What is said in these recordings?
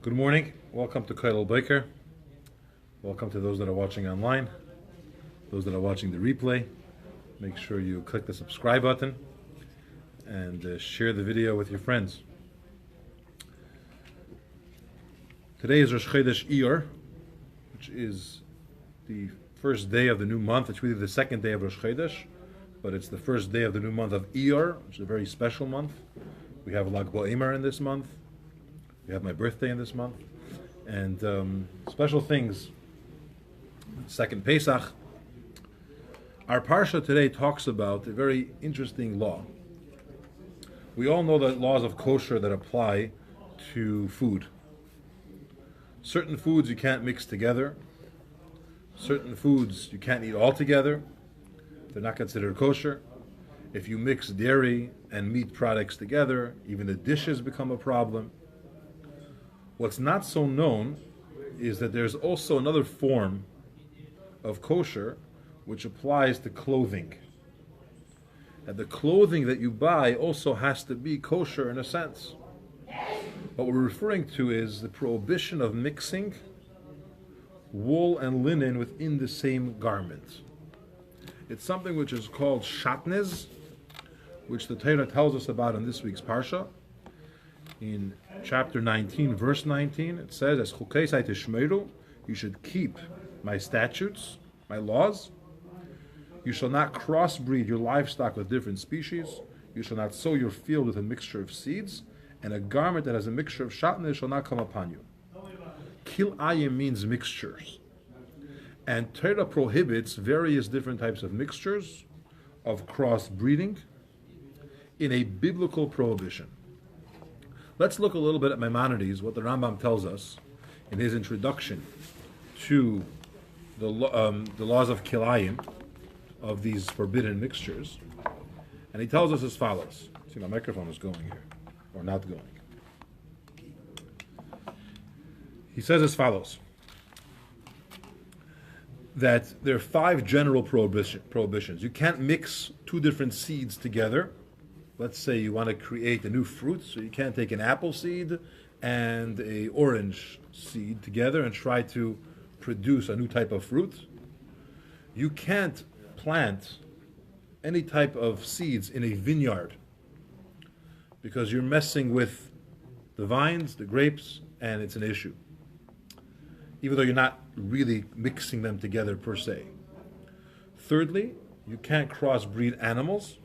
Good morning. Welcome to Kailal Baker. Welcome to those that are watching online, those that are watching the replay. Make sure you click the subscribe button and share the video with your friends. Today is Rosh Chodesh Iyar, which is the first day of the new month. It's really the second day of Rosh Chodesh, but it's the first day of the new month of Iyar, which is a very special month. We have Lag BaOmer in this month. We have my birthday in this month. And special things. Second Pesach. Our Parsha today talks about a very interesting law. We all know the laws of kosher that apply to food. Certain foods you can't mix together. Certain foods you can't eat altogether. They're not considered kosher. If you mix dairy and meat products together, even the dishes become a problem. What's not so known is that there's also another form of kosher which applies to clothing. And the clothing that you buy also has to be kosher in a sense. What we're referring to is the prohibition of mixing wool and linen within the same garment. It's something which is called shatnez, which the Torah tells us about in this week's Parsha. In chapter 19, verse 19, it says, "As chukesai tishmeru, you should keep my statutes, my laws. You shall not crossbreed your livestock with different species. You shall not sow your field with a mixture of seeds, and a garment that has a mixture of shatnez shall not come upon you." Kilayim means mixtures. And Torah prohibits various different types of mixtures, of crossbreeding, in a biblical prohibition. Let's look a little bit at Maimonides, what the Rambam tells us in his introduction to the laws of Kilayim, of these forbidden mixtures. And he tells us as follows. See, my microphone is going here, or not going. He says as follows, that there are 5 general prohibitions. You can't mix 2 different seeds together. Let's say you want to create a new fruit, so you can't take an apple seed and a orange seed together and try to produce a new type of fruit. You can't plant any type of seeds in a vineyard because you're messing with the vines, the grapes, and it's an issue, even though you're not really mixing them together per se. Thirdly, you can't crossbreed animals.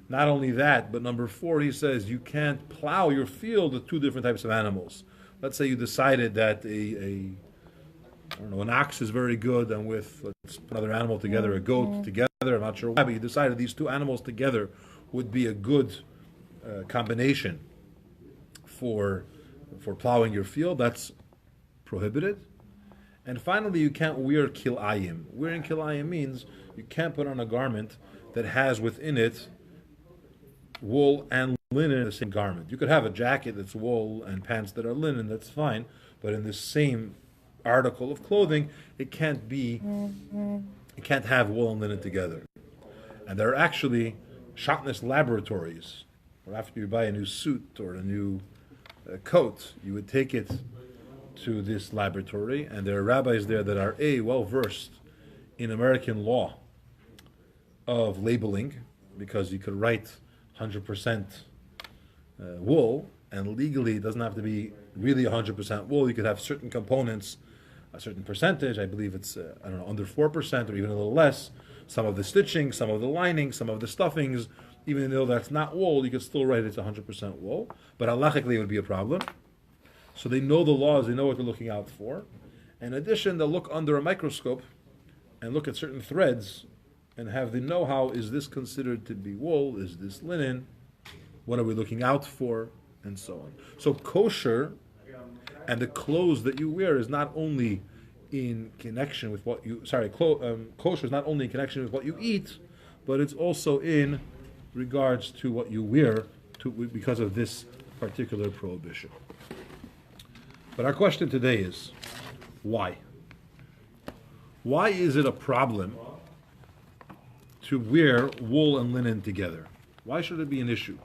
Not only that, but number 4, he says you can't plow your field with 2 different types of animals. Let's say you decided that an ox is very good, and with, let's put another animal together, a goat together, I'm not sure why, but you decided these 2 animals together would be a good combination for plowing your field. That's prohibited. And finally, you can't wear kilayim. Wearing kilayim means you can't put on a garment that has within it wool and linen in the same garment. You could have a jacket that's wool and pants that are linen, that's fine, but in the same article of clothing, it can't have wool and linen together. And there are actually shatnez laboratories, where after you buy a new suit or a new coat, you would take it to this laboratory, and there are rabbis there that are well versed in American law of labeling, because you could write 100% wool, and legally it doesn't have to be really 100% wool. You could have certain components, a certain percentage, I believe it's under 4% or even a little less. Some of the stitching, some of the lining, some of the stuffings, even though that's not wool, you could still write it's 100% wool, but halachically it would be a problem. So they know the laws, they know what they're looking out for. In addition, they'll look under a microscope and look at certain threads and have the know-how, is this considered to be wool, is this linen, what are we looking out for, and so on. So kosher and the clothes that you wear is not only in connection with what you, kosher is not only in connection with what you eat, but it's also in regards to what you wear because of this particular prohibition. But our question today is, why? Why is it a problem to wear wool and linen together? Why should it be an issue?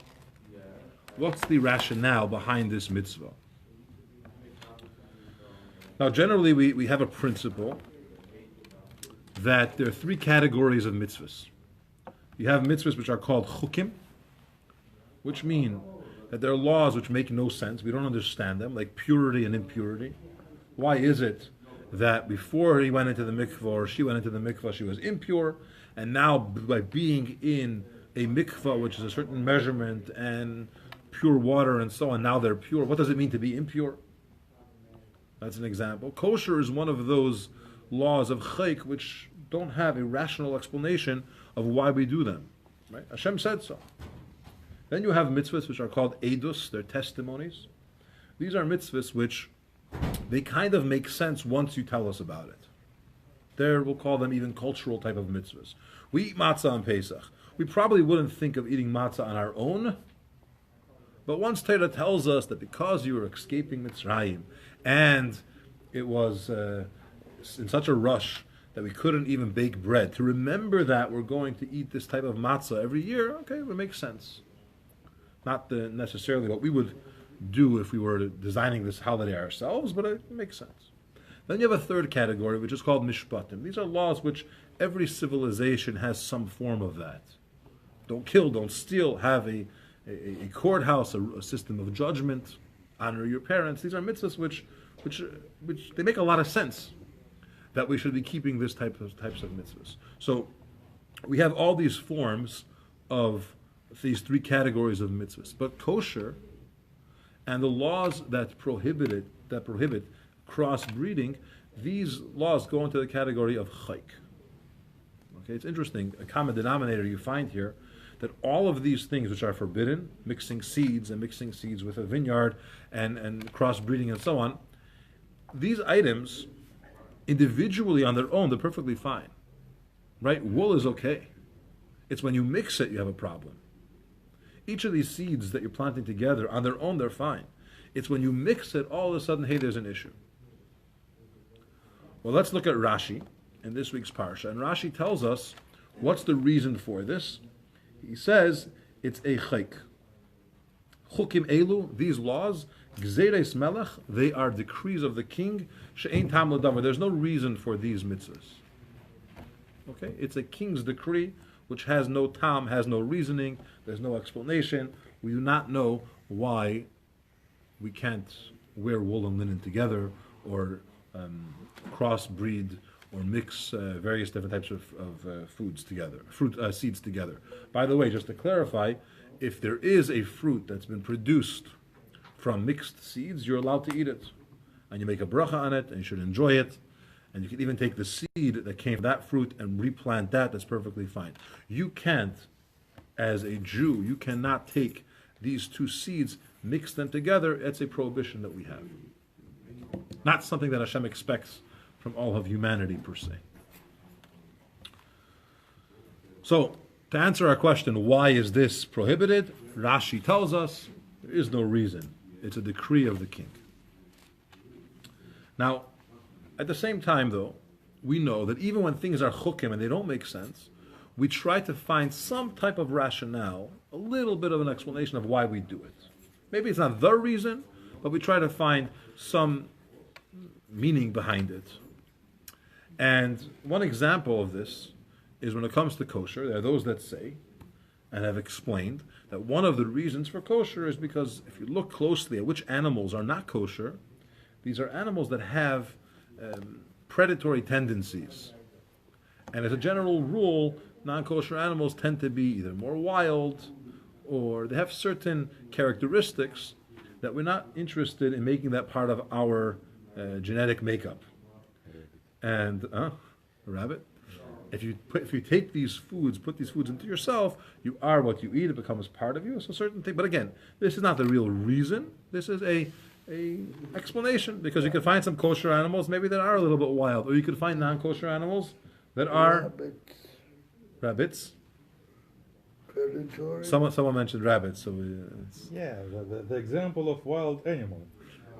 What's the rationale behind this mitzvah? Now, generally, we have a principle that there are three categories of mitzvahs. You have mitzvahs which are called chukim, which mean that there are laws which make no sense. We don't understand them, like purity and impurity. Why is it that before he went into the mikvah or she went into the mikvah, she was impure, and now by being in a mikvah, which is a certain measurement and pure water and so on, now they're pure. What does it mean to be impure? That's an example. Kosher is one of those laws of chayk which don't have a rational explanation of why we do them. Right? Hashem said so. Then you have mitzvahs which are called edus, they're testimonies. These are mitzvahs which they kind of make sense once you tell us about it. There, we'll call them even cultural type of mitzvahs. We eat matzah on Pesach. We probably wouldn't think of eating matzah on our own, but once Torah tells us that because you were escaping Mitzrayim, and it was in such a rush that we couldn't even bake bread, to remember that we're going to eat this type of matzah every year, okay, it makes sense. Not necessarily what we would do if we were designing this holiday ourselves, but it makes sense. Then you have a third category, which is called mishpatim. These are laws which every civilization has some form of that. Don't kill, don't steal, have a courthouse, a system of judgment, honor your parents. These are mitzvahs which they make a lot of sense that we should be keeping this types of mitzvahs. So we have all these forms of these three categories of mitzvahs. But kosher and the laws that prohibit crossbreeding, these laws go into the category of chayk. Okay, it's interesting, a common denominator you find here, that all of these things which are forbidden, mixing seeds with a vineyard and crossbreeding and so on, these items, individually on their own, they're perfectly fine. Right? Wool is okay. It's when you mix it you have a problem. Each of these seeds that you're planting together, on their own, they're fine. It's when you mix it, all of a sudden, hey, there's an issue. Well, let's look at Rashi in this week's parsha. And Rashi tells us what's the reason for this. He says it's a chayk. Chukim elu, these laws, gzeres melech, they are decrees of the king. She'ein tam l'davar. There's no reason for these mitzvahs. Okay, it's a king's decree which has no tam, has no reasoning. There's no explanation. We do not know why we can't wear wool and linen together, or crossbreed, or mix various different types of foods together, seeds together. By the way, just to clarify, if there is a fruit that's been produced from mixed seeds, you're allowed to eat it. And you make a bracha on it, and you should enjoy it. And you can even take the seed that came from that fruit and replant that. That's perfectly fine. You can't, as a Jew, you cannot take these two seeds, mix them together. It's a prohibition that we have. Not something that Hashem expects from all of humanity per se. So, to answer our question, why is this prohibited? Rashi tells us there is no reason. It's a decree of the king. Now, at the same time, though, we know that even when things are chukim and they don't make sense, we try to find some type of rationale, a little bit of an explanation of why we do it. Maybe it's not the reason, but we try to find some meaning behind it. And one example of this is when it comes to kosher, there are those that say, and have explained, that one of the reasons for kosher is because if you look closely at which animals are not kosher, these are animals that have predatory tendencies. And as a general rule, non-kosher animals tend to be either more wild, or they have certain characteristics that we're not interested in making that part of our genetic makeup. And a rabbit. If you take these foods, put these foods into yourself, you are what you eat. It becomes part of you. It's a certain thing. But again, this is not the real reason. This is a explanation, because you could find some kosher animals maybe that are a little bit wild, or you could find non-kosher animals that are rabbits. Predatory. Someone mentioned rabbits, so the example of wild animal.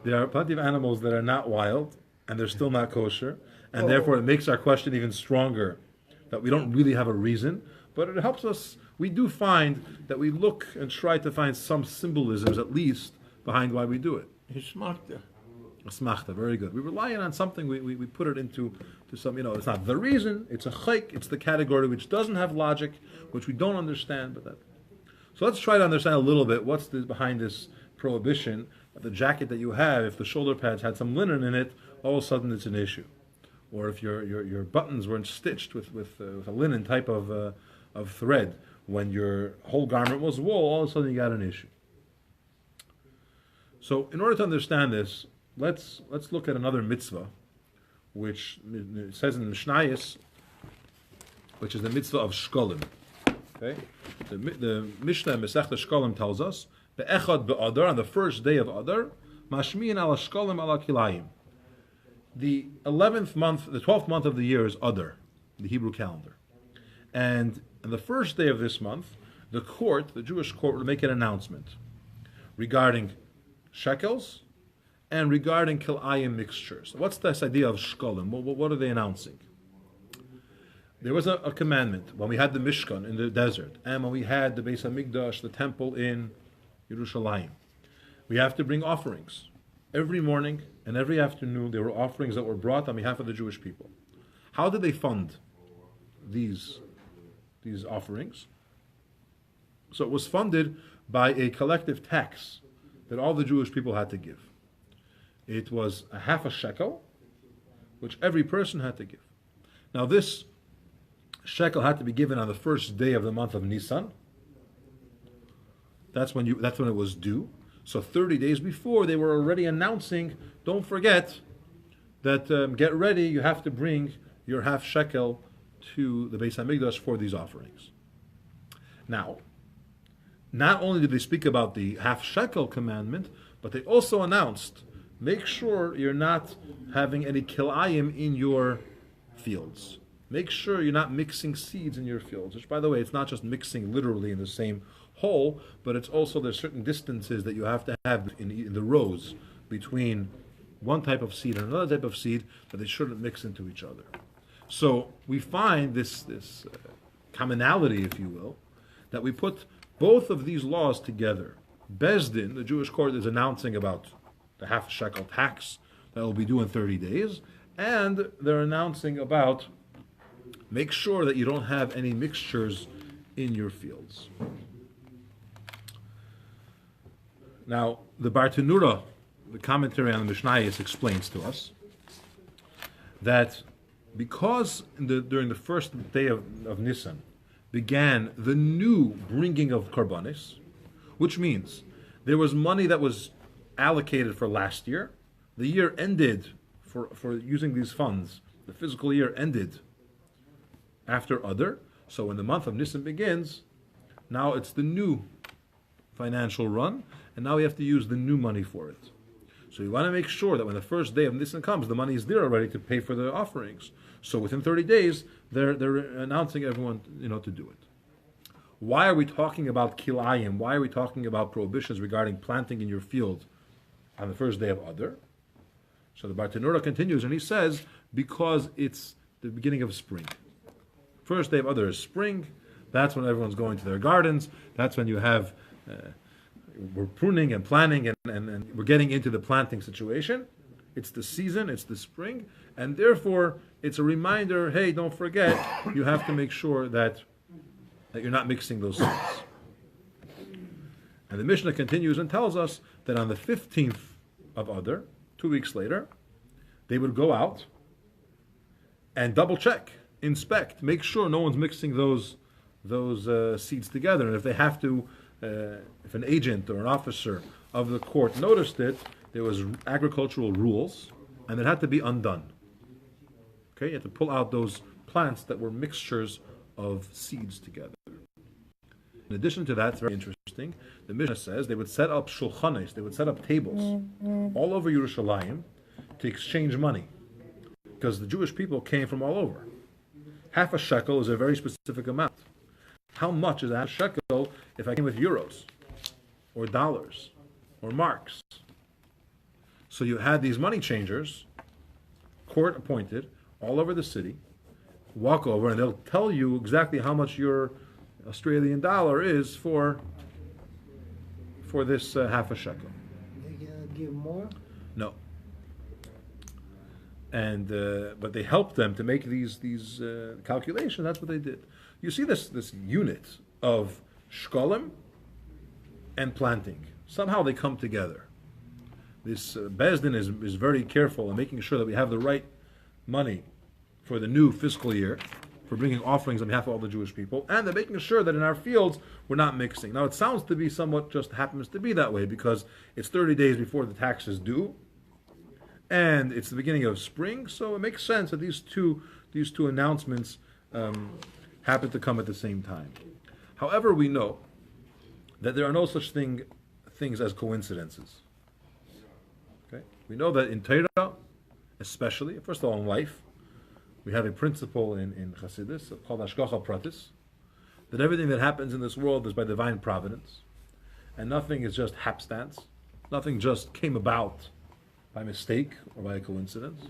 there are plenty of animals that are not wild and they're still not kosher, and therefore it makes our question even stronger, that we don't really have a reason, but it helps us we do find that we look and try to find some symbolisms, at least, behind why we do it. Hishmachta. Asmachta, very good. We rely on something, we put it into some, it's not the reason, it's a chayk, it's the category which doesn't have logic, which we don't understand. So let's try to understand a little bit what's behind this prohibition. The jacket that you have, if the shoulder pads had some linen in it, all of a sudden it's an issue. Or if your buttons weren't stitched with a linen type of thread, when your whole garment was wool, all of a sudden you got an issue. So in order to understand this, let's look at another mitzvah, which it says in Mishnayos, which is the mitzvah of shkolim. Okay, the Mishnah in Masechta Shkolim tells us be'echad be'adar, on the first day of Adar, mashmiin ala shkolim ala kilayim. The 11th month, the 12th month of the year is Adar, the Hebrew calendar, and on the first day of this month, the Jewish court, will make an announcement regarding shekels and regarding kilayim mixtures. What's this idea of shkolim? What are they announcing? There was a commandment when we had the Mishkan in the desert, and when we had the Beis HaMikdash, the temple in Yerushalayim. We have to bring offerings. Every morning and every afternoon there were offerings that were brought on behalf of the Jewish people. How did they fund these offerings? So it was funded by a collective tax that all the Jewish people had to give. It was a half a shekel, which every person had to give. Now this shekel had to be given on the first day of the month of Nisan. That's when it was due. So 30 days before, they were already announcing, don't forget that get ready, you have to bring your half shekel to the Beis HaMikdash for these offerings. Now, not only did they speak about the half shekel commandment, but they also announced, make sure you're not having any kilayim in your fields. Make sure you're not mixing seeds in your fields, which, by the way, it's not just mixing literally in the same hole, but it's also there's certain distances that you have to have in the rows between one type of seed and another type of seed, that they shouldn't mix into each other. So we find this commonality, if you will, that we put both of these laws together. Bezdin, the Jewish court, is announcing about the half shekel tax that will be due in 30 days, and they're announcing about make sure that you don't have any mixtures in your fields. Now, the Bartenura, the commentary on the Mishnayos, explains to us that because during the first day of Nisan began the new bringing of karbanis, which means there was money that was allocated for last year. The year ended for using these funds. The physical year ended after Adar. So when the month of Nisan begins, now it's the new financial run, and now we have to use the new money for it. So you want to make sure that when the first day of Nisan comes, the money is there already to pay for the offerings. So within 30 days, they're announcing everyone to do it. Why are we talking about kilayim? Why are we talking about prohibitions regarding planting in your field on the first day of Adar? So the Bartenura continues and he says, because it's the beginning of spring. First day of Adar is spring. That's when everyone's going to their gardens. That's when you have, we're pruning and planning and we're getting into the planting situation. It's the season, it's the spring, and therefore it's a reminder, hey, don't forget, you have to make sure that you're not mixing those seeds. And the Mishnah continues and tells us that on the 15th of Adar, 2 weeks later, they would go out and double check, inspect, make sure no one's mixing those seeds together. And if they have to, if an agent or an officer of the court noticed it, there was agricultural rules, and it had to be undone. Okay, you had to pull out those plants that were mixtures of seeds together. In addition to that, it's very interesting, the Mishnah says they would set up shulchanes, they would set up tables all over Yerushalayim to exchange money, because the Jewish people came from all over. Half a shekel is a very specific amount. How much is a half shekel if I came with euros, or dollars, or marks? So you had these money changers, court appointed, all over the city, walk over, and they'll tell you exactly how much your Australian dollar is for this half a shekel. They cannot give more? No. And but they helped them to make these calculations. That's what they did. You see this unit of shkolim and planting. Somehow they come together. This Bezdin is very careful in making sure that we have the right money for the new fiscal year, for bringing offerings on behalf of all the Jewish people, and they're making sure that in our fields we're not mixing. Now it sounds to be somewhat just happens to be that way because it's 30 days before the tax is due, and it's the beginning of spring, so it makes sense that these two announcements happen to come at the same time. However, we know that there are no such things as coincidences. Okay, we know that in Torah, especially, first of all in life, we have a principle in Chassidus called Hashgacha Pratis, that everything that happens in this world is by divine providence, and nothing is just hapstance, nothing just came about by mistake or by a coincidence.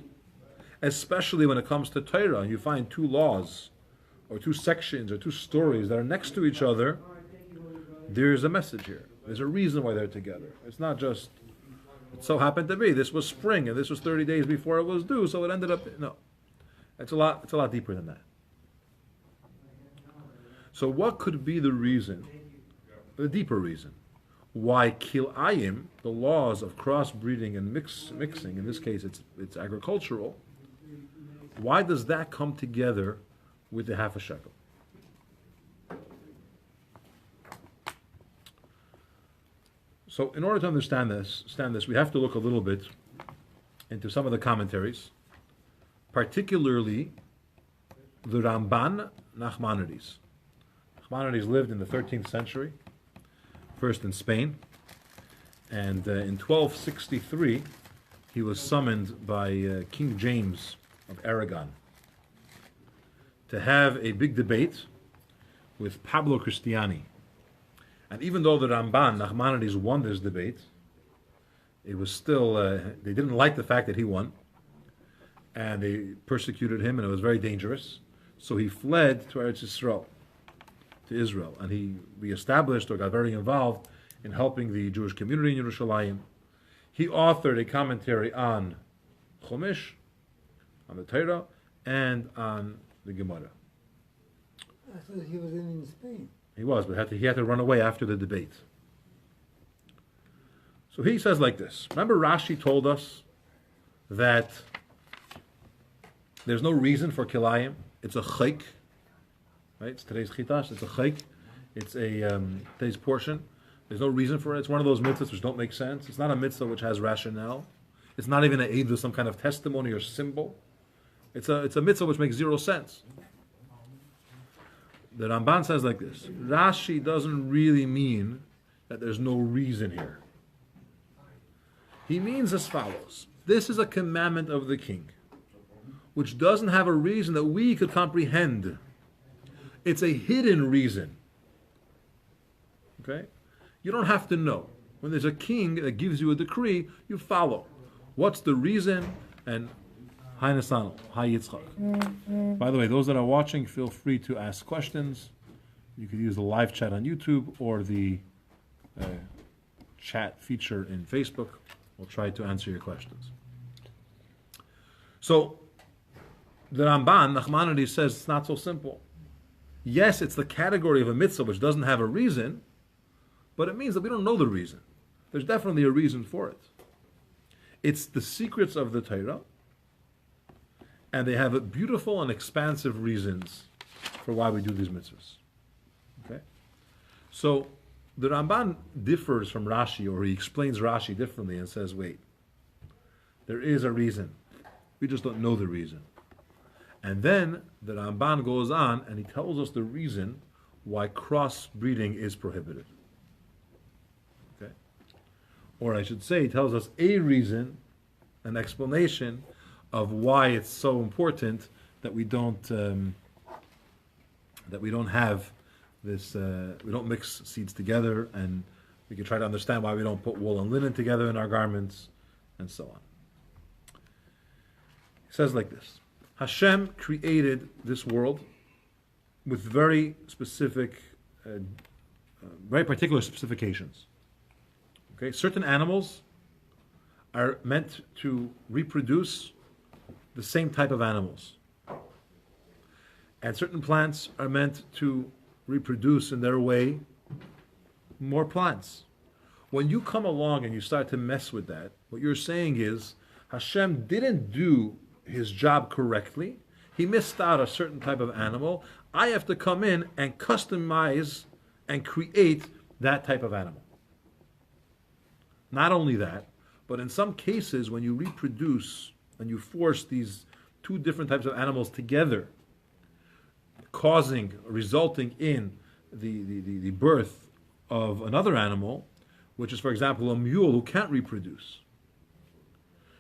Especially when it comes to Torah, you find two laws, or two sections, or two stories that are next to each other. There's a message here. There's a reason why they're together. It's not just, it so happened to be, this was spring, and this was 30 days before it was due, so it ended up, no. It's a lot deeper than that. So what could be the reason, the deeper reason, why kilayim, the laws of crossbreeding and mixing, in this case it's agricultural, why does that come together with the half a shekel? So in order to understand this, we have to look a little bit into some of the commentaries, particularly the Ramban Nachmanides. Nachmanides lived in the 13th century, first in Spain, and in 1263 he was summoned by King James of Aragon to have a big debate with Pablo Cristiani. And even though the Ramban Nachmanides won this debate, it was still, they didn't like the fact that he won, and they persecuted him, and it was very dangerous. So he fled to Eretz Yisrael, to Israel, and he reestablished or got very involved in helping the Jewish community in Yerushalayim. He authored a commentary on Chumash, on the Torah, and on the Gemara. I thought he was in Spain. He was, but he had to run away after the debate. So he says like this. Remember Rashi told us that there's no reason for kilayim. It's a chayk. Right? It's today's chitash. It's a chayk. It's a today's portion. There's no reason for it. It's one of those mitzvahs which don't make sense. It's not a mitzvah which has rationale. It's not even an aid with some kind of testimony or symbol. It's a mitzvah which makes zero sense. The Ramban says like this. Rashi doesn't really mean that there's no reason here. He means as follows. This is a commandment of the king, which doesn't have a reason that we could comprehend. It's a hidden reason. Okay? You don't have to know. When there's a king that gives you a decree, you follow. What's the reason? And Hi Nasano, Hi Yitzchak. By the way, those that are watching, feel free to ask questions. You could use the live chat on YouTube or the chat feature in Facebook. We'll try to answer your questions. So, the Ramban, Nachmanides, says it's not so simple. Yes, it's the category of a mitzvah which doesn't have a reason, but it means that we don't know the reason. There's definitely a reason for it. It's the secrets of the Torah, and they have beautiful and expansive reasons for why we do these mitzvahs. Okay? So, the Ramban differs from Rashi, or he explains Rashi differently and says, wait, there is a reason. We just don't know the reason. And then the Ramban goes on and he tells us the reason why crossbreeding is prohibited. Okay? Or I should say, he tells us a reason, an explanation of why it's so important that we don't have this, we don't mix seeds together, and we can try to understand why we don't put wool and linen together in our garments, and so on. He says like this. Hashem created this world with very specific very particular specifications. Okay, certain animals are meant to reproduce the same type of animals, and certain plants are meant to reproduce in their way more plants. When you come along and you start to mess with that, what you're saying is Hashem didn't do his job correctly. He missed out a certain type of animal. I have to come in and customize and create that type of animal. Not only that, but in some cases when you reproduce and you force these two different types of animals together, resulting in the birth of another animal, which is, for example, a mule who can't reproduce.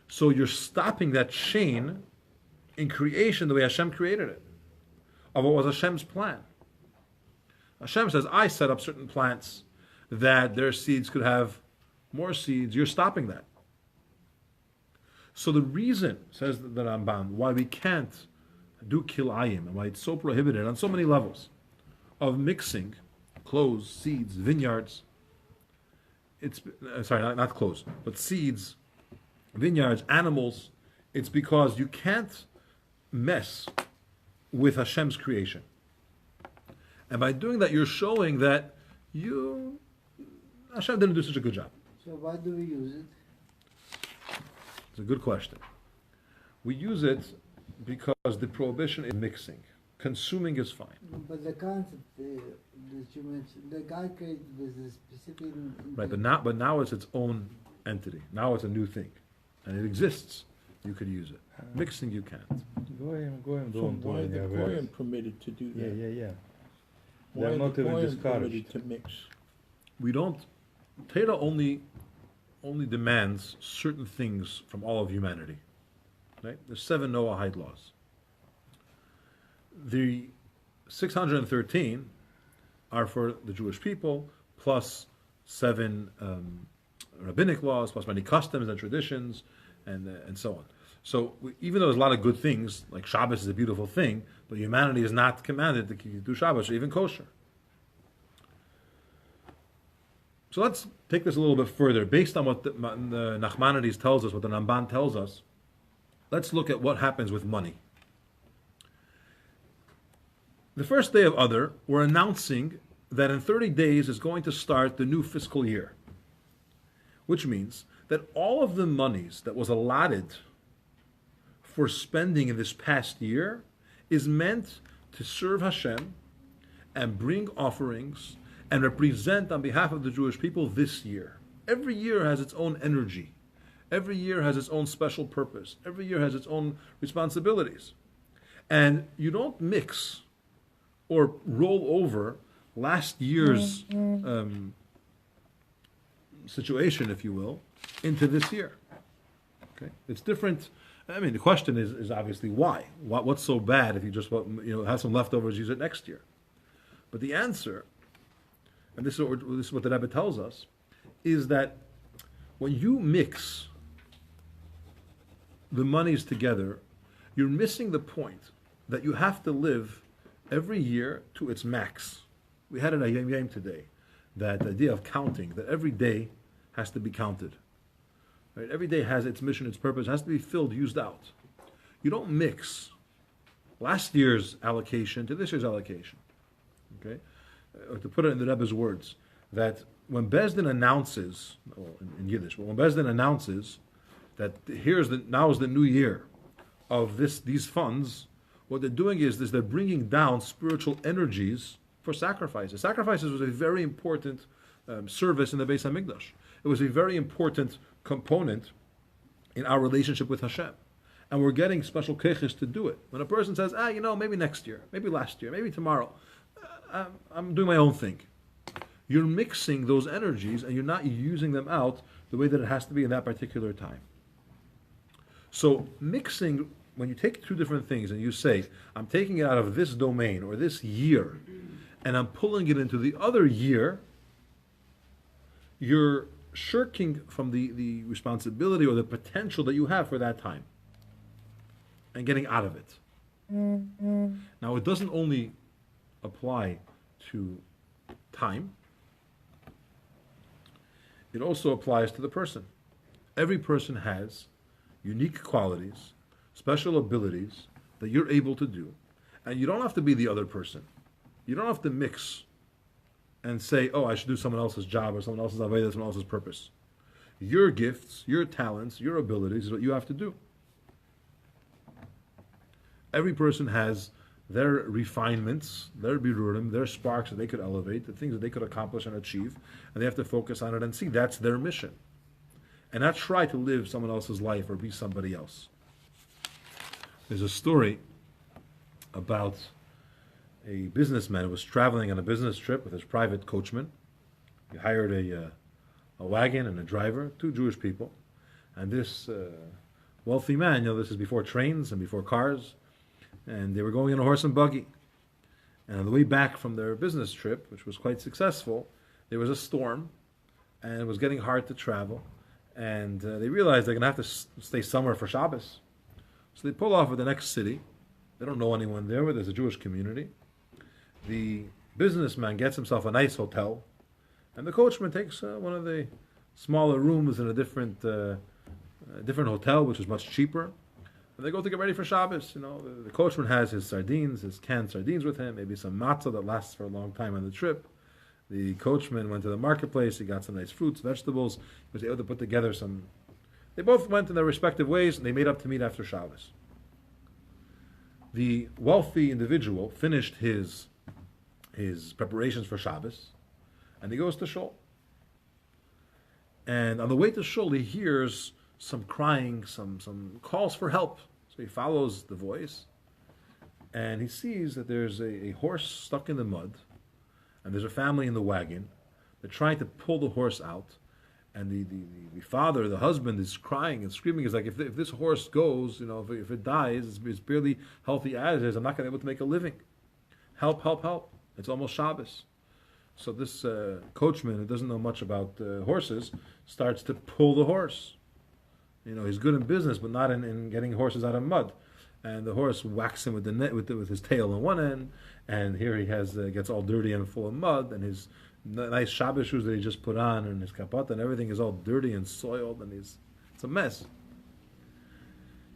So you're stopping that chain in creation the way Hashem created it, of what was Hashem's plan. Hashem says, I set up certain plants that their seeds could have more seeds. You're stopping that. So the reason, says the Ramban, why we can't do kilayim and why it's so prohibited on so many levels of mixing clothes, seeds, vineyards, it's not clothes, but seeds, vineyards, animals, it's because you can't mess with Hashem's creation. And by doing that, you're showing that Hashem didn't do such a good job. So why do we use it? It's a good question. We use it because the prohibition is mixing. Consuming is fine. But the concept that you mentioned, the guy created with a specific... Right, but now it's its own entity. Now it's a new thing. And it exists. You could use it. Mixing you can't. Goyim So don't do why any the of Goyim it. permitted to do that? Yeah. Why They're are not the even Goyim discouraged. permitted to mix? We don't... Torah only demands certain things from all of humanity. Right? There's 7 Noahide laws. The 613 are for the Jewish people, plus 7 rabbinic laws, plus many customs and traditions, and so on. So even though there's a lot of good things, like Shabbos is a beautiful thing, but humanity is not commanded to do Shabbos or even kosher. So let's take this a little bit further. Based on what the Nachmanides tells us, what the Ramban tells us, let's look at what happens with money. The first day of Adar, we're announcing that in 30 days is going to start the new fiscal year, which means that all of the monies that was allotted for spending in this past year is meant to serve Hashem and bring offerings and represent on behalf of the Jewish people this year. Every year has its own energy. Every year has its own special purpose. Every year has its own responsibilities. And you don't mix or roll over last year's situation, if you will, into this year. Okay, it's different. I mean, the question is obviously why? What's so bad if you just have some leftovers, use it next year? But the answer, and this is what the Rebbe tells us, is that when you mix the monies together, you're missing the point that you have to live every year to its max. We had it at Yom Yom today, that idea of counting, that every day has to be counted. Right? Every day has its mission, its purpose, has to be filled, used out. You don't mix last year's allocation to this year's allocation. Okay? Or to put it in the Rebbe's words, that when Bezdin announces, in Yiddish, but when Bezdin announces that now is the new year of these funds, what they're doing is they're bringing down spiritual energies for sacrifices. Sacrifices was a very important service in the Beis HaMikdash. It was a very important component in our relationship with Hashem. And we're getting special keches to do it. When a person says, maybe next year, maybe last year, maybe tomorrow, I'm doing my own thing. You're mixing those energies and you're not using them out the way that it has to be in that particular time. So mixing, when you take two different things and you say, I'm taking it out of this domain or this year and I'm pulling it into the other year, you're shirking from the responsibility or the potential that you have for that time and getting out of it. Now, it doesn't only apply to time, it also applies to the person. Every person has unique qualities, special abilities that you're able to do. And you don't have to be the other person. You don't have to mix and say, oh, I should do someone else's job or someone else's avodah, someone else's purpose. Your gifts, your talents, your abilities is what you have to do. Every person has their refinements, their birurim, their sparks that they could elevate, the things that they could accomplish and achieve, and they have to focus on it and see that's their mission. And not try to live someone else's life or be somebody else. There's a story about a businessman who was traveling on a business trip with his private coachman. He hired a wagon and a driver, 2 Jewish people. And this wealthy man, this is before trains and before cars, and they were going in a horse and buggy. And on the way back from their business trip, which was quite successful, there was a storm, and it was getting hard to travel. And they realized they're going to have to stay somewhere for Shabbos. So they pull off at the next city. They don't know anyone there, but there's a Jewish community. The businessman gets himself a nice hotel, and the coachman takes one of the smaller rooms in a different hotel, which is much cheaper. And they go to get ready for Shabbos. The coachman has his sardines, his canned sardines with him, maybe some matzah that lasts for a long time on the trip. The coachman went to the marketplace. He got some nice fruits, vegetables. He was able to put together some. They both went in their respective ways, and they made up to meet after Shabbos. The wealthy individual finished his preparations for Shabbos, and he goes to shul. And on the way to shul, he hears some crying, some calls for help. So he follows the voice, and he sees that there's a horse stuck in the mud, and there's a family in the wagon. They're trying to pull the horse out, and the father, the husband, is crying and screaming. He's like, if this horse goes, if it dies, it's barely healthy as is. I'm not going to be able to make a living. Help, help, help. It's almost Shabbos. So this coachman, who doesn't know much about horses, starts to pull the horse. He's good in business, but not in getting horses out of mud. And the horse whacks him with the net with his tail on one end, and here he gets all dirty and full of mud, and his nice Shabbos shoes that he just put on, and his kapot, and everything is all dirty and soiled, and it's a mess.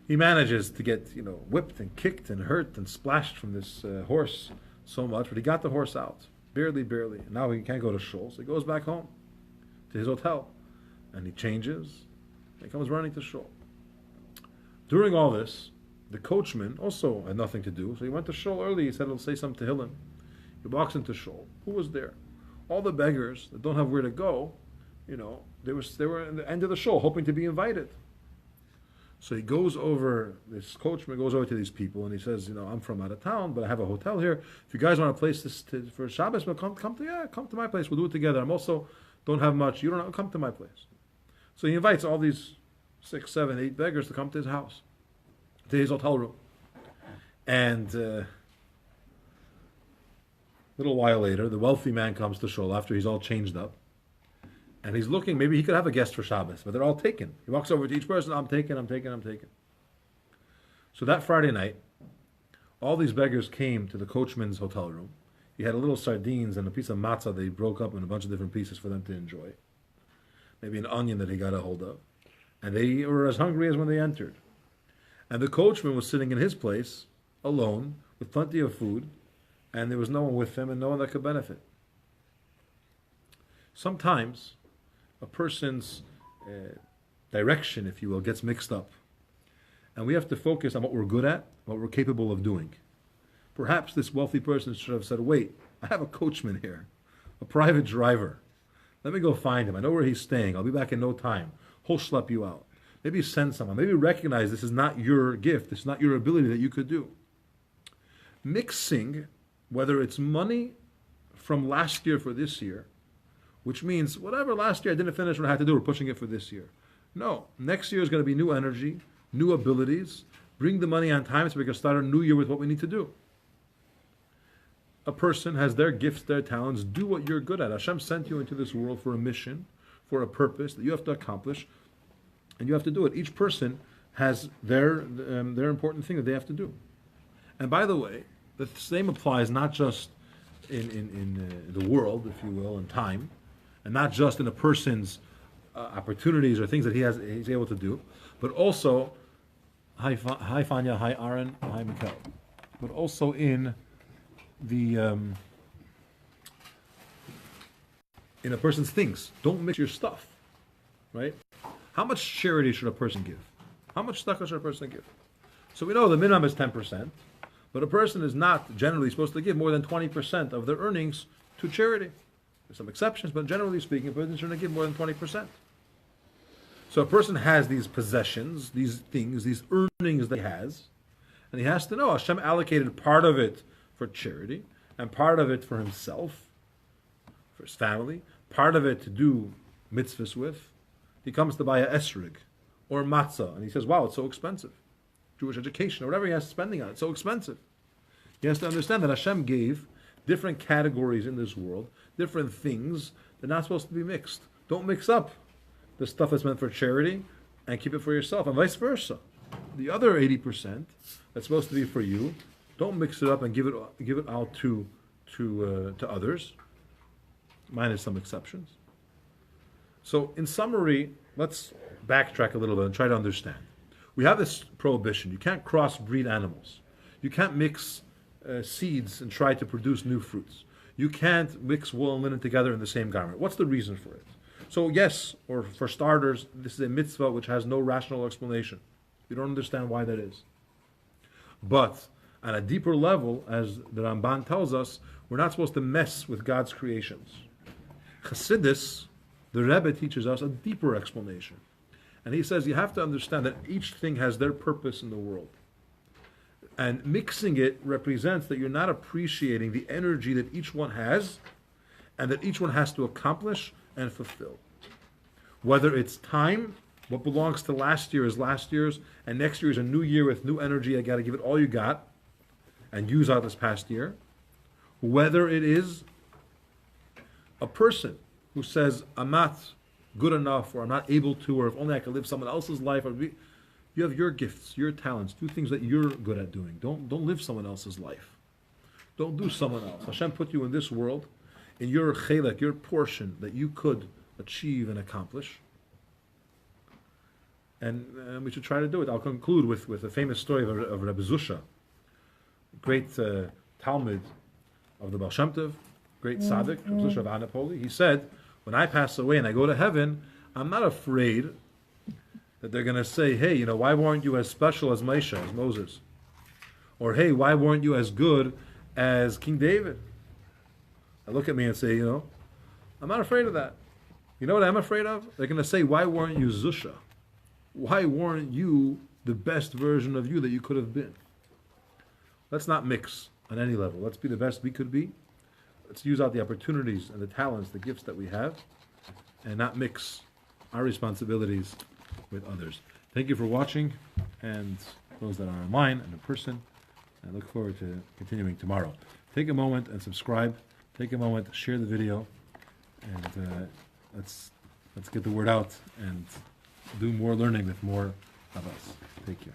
He manages to get whipped and kicked and hurt and splashed from this horse so much, but he got the horse out, barely. Now he can't go to shul, so he goes back home to his hotel, and he changes, and he comes running to shul. During all this, the coachman also had nothing to do, so he went to shul early. He said he'll say some tehillim. He walks into shul. Who was there? All the beggars that don't have where to go, they were in the end of the shul, hoping to be invited. So this coachman goes over to these people, and he says, I'm from out of town, but I have a hotel here. If you guys want a place for Shabbos, well, come to my place. We'll do it together. I'm also don't have much. You don't come to my place. So he invites all these 6, 7, 8 beggars to come to his house, to his hotel room. And a little while later, the wealthy man comes to shul after he's all changed up. And he's looking, maybe he could have a guest for Shabbos, but they're all taken. He walks over to each person, I'm taken. So that Friday night, all these beggars came to the coachman's hotel room. He had a little sardines and a piece of matzah that he broke up in a bunch of different pieces for them to enjoy. Maybe an onion that he got a hold of. And they were as hungry as when they entered. And the coachman was sitting in his place, alone, with plenty of food, and there was no one with him and no one that could benefit. Sometimes a person's direction, if you will, gets mixed up. And we have to focus on what we're good at, what we're capable of doing. Perhaps this wealthy person should have said, wait, I have a coachman here, a private driver. Let me go find him. I know where he's staying. I'll be back in no time. He'll schlep you out. Maybe send someone. Maybe recognize this is not your gift. This is not your ability that you could do. Mixing, whether it's money from last year for this year, which means whatever last year I didn't finish what I had to do, we're pushing it for this year. No, next year is going to be new energy, new abilities. Bring the money on time so we can start a new year with what we need to do. A person has their gifts, their talents. Do what you're good at. Hashem sent you into this world for a mission, for a purpose that you have to accomplish, and you have to do it. Each person has their important thing that they have to do. And by the way, the same applies not just in the world, if you will, in time, and not just in a person's opportunities or things that he's able to do, but also hi Fanya, hi Aaron, hi Mikkel, but also in the in a person's things. Don't mix your stuff, right? How much charity should a person give? How much tzedakah should a person give? So we know the minimum is 10%, but a person is not generally supposed to give more than 20% of their earnings to charity. There's some exceptions, but generally speaking, a person shouldn't give more than 20%. So a person has these possessions, these things, these earnings that he has, and he has to know Hashem allocated part of it for charity, and part of it for himself, for his family, part of it to do mitzvahs with. He comes to buy a esrig or matzah, and he says, wow, it's so expensive. Jewish education, or whatever he has spending on it, it's so expensive. He has to understand that Hashem gave different categories in this world, different things. They're not supposed to be mixed. Don't mix up the stuff that's meant for charity and keep it for yourself, and vice versa. The other 80% that's supposed to be for you, don't mix it up and give it out to others, minus some exceptions. So, in summary, let's backtrack a little bit and try to understand. We have this prohibition. You can't crossbreed animals. You can't mix seeds and try to produce new fruits. You can't mix wool and linen together in the same garment. What's the reason for it? So yes, or for starters, this is a mitzvah which has no rational explanation. You don't understand why that is. But on a deeper level, as the Ramban tells us, we're not supposed to mess with God's creations. Chassidus, the Rebbe teaches us a deeper explanation. And he says you have to understand that each thing has their purpose in the world. And mixing it represents that you're not appreciating the energy that each one has and that each one has to accomplish and fulfill. Whether it's time, what belongs to last year is last year's, and next year is a new year with new energy. I got to give it all you got and use out this past year. Whether it is a person who says, I'm not good enough, or I'm not able to, or if only I could live someone else's life. You have your gifts, your talents. Do things that you're good at doing. Don't live someone else's life. Don't do someone else. Hashem put you in this world, in your chelek, your portion that you could achieve and accomplish. And we should try to do it. I'll conclude with a famous story of Rabbi Zusha, great Talmud of the Baal Shem Tov, great tzaddik, Rabbi Zusha of Anapoli. He said, when I pass away and I go to heaven, I'm not afraid that they're going to say, hey, why weren't you as special as Moshe, as Moses? Or, hey, why weren't you as good as King David? They look at me and say, I'm not afraid of that. You know what I'm afraid of? They're going to say, why weren't you Zusha? Why weren't you the best version of you that you could have been? Let's not mix on any level. Let's be the best we could be. Let's use out the opportunities and the talents, the gifts that we have, and not mix our responsibilities with others. Thank you for watching, and those that are online and in person. I look forward to continuing tomorrow. Take a moment and subscribe. Take a moment, share the video, and let's get the word out and do more learning with more of us. Take care.